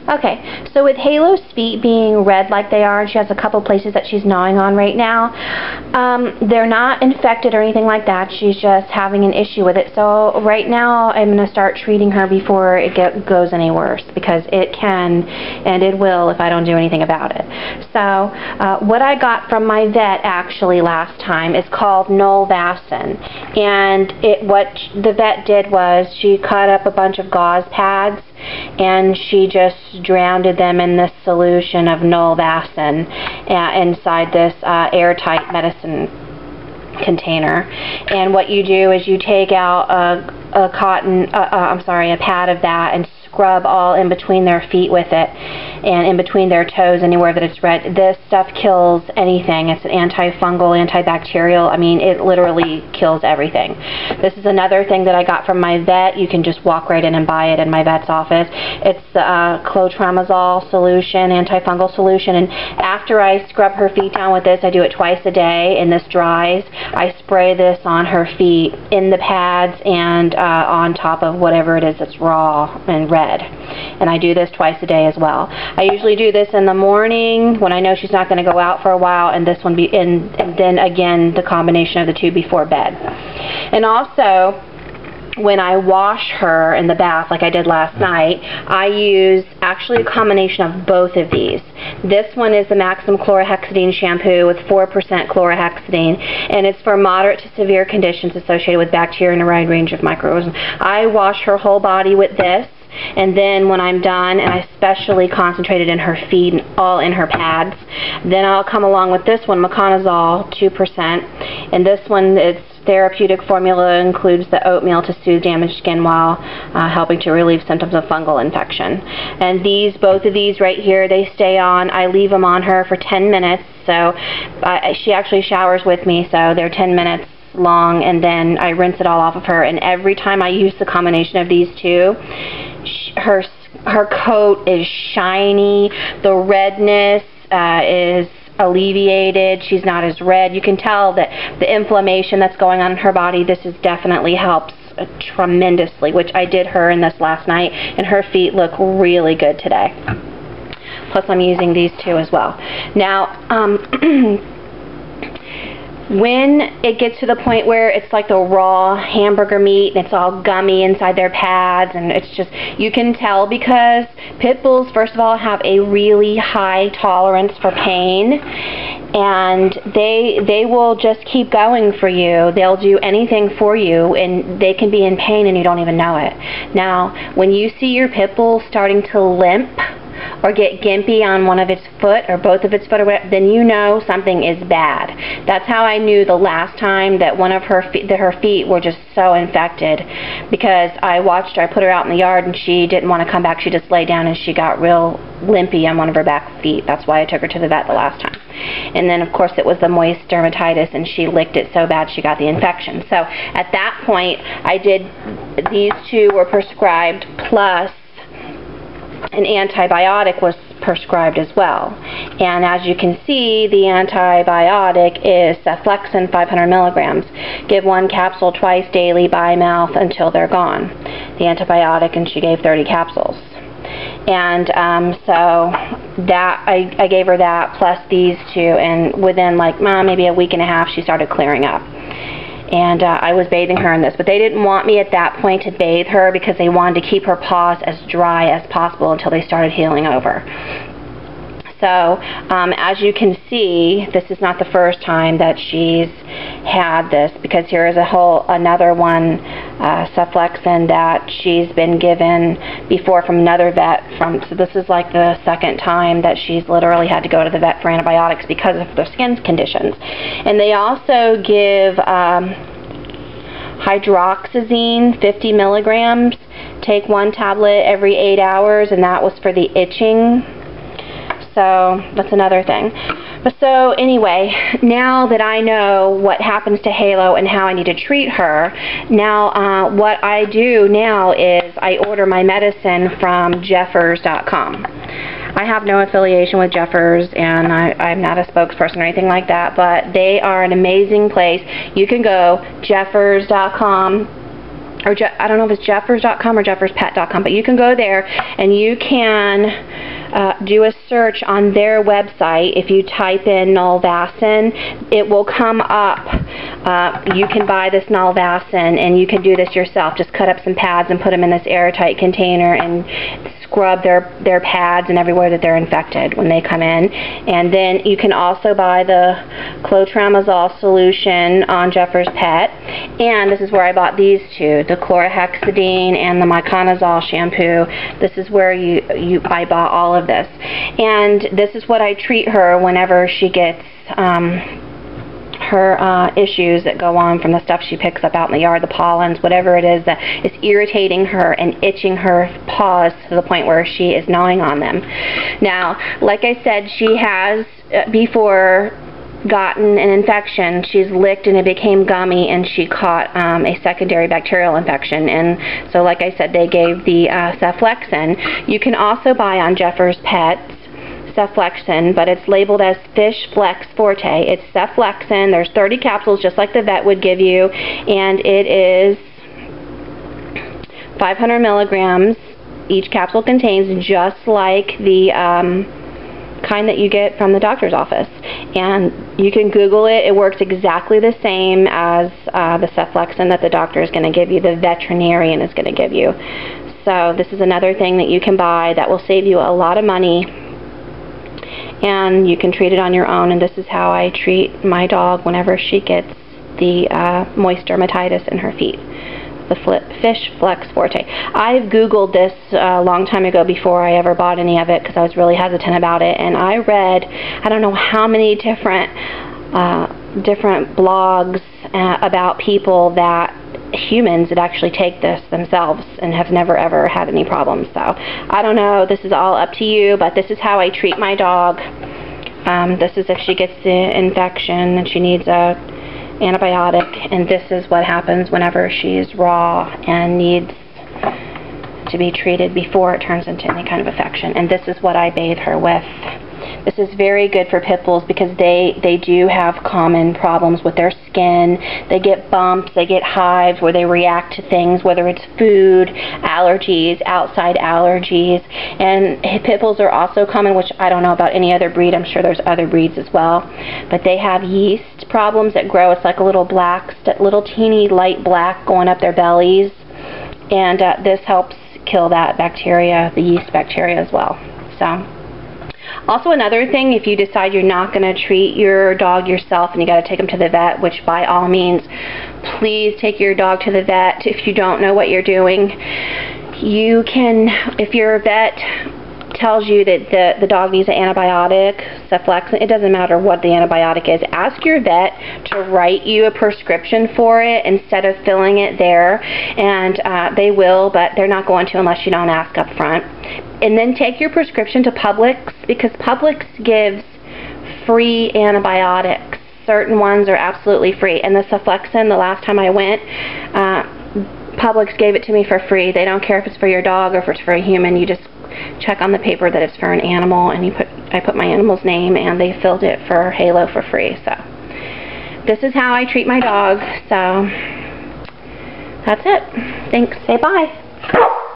Okay, so with Halo's feet being red like they are, and she has a couple places that she's gnawing on right now, they're not infected or anything like that. She's just having an issue with it. So right now I'm going to start treating her before it goes any worse, because it can and it will if I don't do anything about it. So what I got from my vet actually last time is called Nolvasan, and what the vet did was she cut up a bunch of gauze pads and she just drowned them in this solution of Nolvasan inside this airtight medicine container. And what you do is you take out a pad of that and scrub all in between their feet with it, and in between their toes, anywhere that it's red. This stuff kills anything. It's an antifungal, antibacterial. I mean, it literally kills everything. This is another thing that I got from my vet. You can just walk right in and buy it in my vet's office. It's the Clotrimazole solution, antifungal solution, and after I scrub her feet down with this, I do it twice a day, and this dries. I spray this on her feet, in the pads, and on top of whatever it is that's raw and red. And I do this twice a day as well. I usually do this in the morning when I know she's not going to go out for a while, and this one and then again the combination of the two before bed. And also, when I wash her in the bath like I did last night, I use actually a combination of both of these. This one is the Maximum Chlorhexadine shampoo with 4% chlorhexadine, and it's for moderate to severe conditions associated with bacteria and a wide range of microorganisms. I wash her whole body with this, and then when I'm done, and I especially concentrated in her feet and all in her pads, then I'll come along with this one, Miconazole 2%, and this one, its therapeutic formula includes the oatmeal to soothe damaged skin while helping to relieve symptoms of fungal infection. And both of these right here, they stay on. I leave them on her for 10 minutes, so she actually showers with me, so they're 10 minutes long, and then I rinse it all off of her. And every time I use the combination of these two, her coat is shiny, the redness is alleviated, she's not as red. You can tell that the inflammation that's going on in her body, this definitely helps tremendously, which I did her in this last night, and her feet look really good today. Plus I'm using these two as well. Now, when it gets to the point where it's like the raw hamburger meat and it's all gummy inside their pads, and it's just, you can tell because pit bulls, first of all, have a really high tolerance for pain, and they will just keep going for you. They'll do anything for you, and they can be in pain and you don't even know it. Now, when you see your pit bull starting to limp or get gimpy on one of its foot or both of its foot, or whatever, then you know something is bad. That's how I knew the last time that one of her feet were just so infected, because I watched her, I put her out in the yard and she didn't want to come back. She just lay down and she got real limpy on one of her back feet. That's why I took her to the vet the last time. And then of course it was the moist dermatitis, and she licked it so bad she got the infection. So at that point these two were prescribed, plus an antibiotic was prescribed as well. And as you can see, the antibiotic is Cephalexin 500 milligrams. Give 1 capsule twice daily by mouth until they're gone. The antibiotic, and she gave 30 capsules. And so that I gave her that plus these two, and within like maybe a week and a half she started clearing up. And I was bathing her in this, but they didn't want me at that point to bathe her because they wanted to keep her paws as dry as possible until they started healing over. So as you can see, this is not the first time that she's had this, because here is another one, Cephalexin, that she's been given before from another vet. So this is like the second time that she's literally had to go to the vet for antibiotics because of their skin conditions. And they also give hydroxyzine 50 milligrams. Take 1 tablet every 8 hours, and that was for the itching. So that's another thing. But so anyway, now that I know what happens to Halo and how I need to treat her, now what I do now is I order my medicine from Jeffers.com. I have no affiliation with Jeffers, and I'm not a spokesperson or anything like that, but they are an amazing place. You can go Jeffers.com, or I don't know if it's Jeffers.com or JeffersPet.com, but you can go there and you can do a search on their website. If you type in Nolvasan, it will come up. You can buy this Nolvasan, and you can do this yourself. Just cut up some pads and put them in this airtight container and scrub their pads and everywhere that they're infected when they come in. And then you can also buy the Clotrimazole solution on Jeffers Pet. And this is where I bought these two, the Chlorhexadine and the Miconazole shampoo. This is where I bought all of this. And this is what I treat her whenever she gets her issues that go on from the stuff she picks up out in the yard, the pollens, whatever it is that is irritating her and itching her paws to the point where she is gnawing on them. Now, like I said, she has before gotten an infection. She's licked and it became gummy, and she caught a secondary bacterial infection. And so, like I said, they gave the Cephalexin. You can also buy on Jeffers Pets Cephalexin, but it's labeled as Fish Flex Forte. It's Cephalexin. There's 30 capsules, just like the vet would give you, and it is 500 milligrams. Each capsule contains, just like the kind that you get from the doctor's office. And you can Google it. It works exactly the same as the Cephalexin that the doctor is going to give you, the veterinarian is going to give you. So this is another thing that you can buy that will save you a lot of money, and you can treat it on your own. And this is how I treat my dog whenever she gets the moist dermatitis in her feet. The Fish Flex Forte. I've Googled this a long time ago before I ever bought any of it, because I was really hesitant about it. And I read, I don't know how many different blogs about people that humans that actually take this themselves and have never ever had any problems. So I don't know, this is all up to you, but this is how I treat my dog. This is if she gets the infection and she needs a antibiotic, and this is what happens whenever she's raw and needs to be treated before it turns into any kind of infection. And this is what I bathe her with. This is very good for Pitbulls because they do have common problems with their skin. They get bumps, they get hives where they react to things, whether it's food, allergies, outside allergies. And Pitbulls are also common, which I don't know about any other breed. I'm sure there's other breeds as well. But they have yeast problems that grow. It's like a little black, little teeny light black going up their bellies. And this helps kill that bacteria, the yeast bacteria as well. So. Also, another thing, if you decide you're not going to treat your dog yourself and you got to take them to the vet, which by all means, please take your dog to the vet if you don't know what you're doing. You can, if your vet tells you that the dog needs an antibiotic, Cephalexin, it doesn't matter what the antibiotic is. Ask your vet to write you a prescription for it instead of filling it there, and they will, but they're not going to unless you don't ask up front. And then take your prescription to Publix, because Publix gives free antibiotics. Certain ones are absolutely free. And the Cephalexin, the last time I went, Publix gave it to me for free. They don't care if it's for your dog or if it's for a human. You just check on the paper that it's for an animal, and I put my animal's name, and they filled it for Halo for free. So this is how I treat my dog. So that's it. Thanks. Say bye.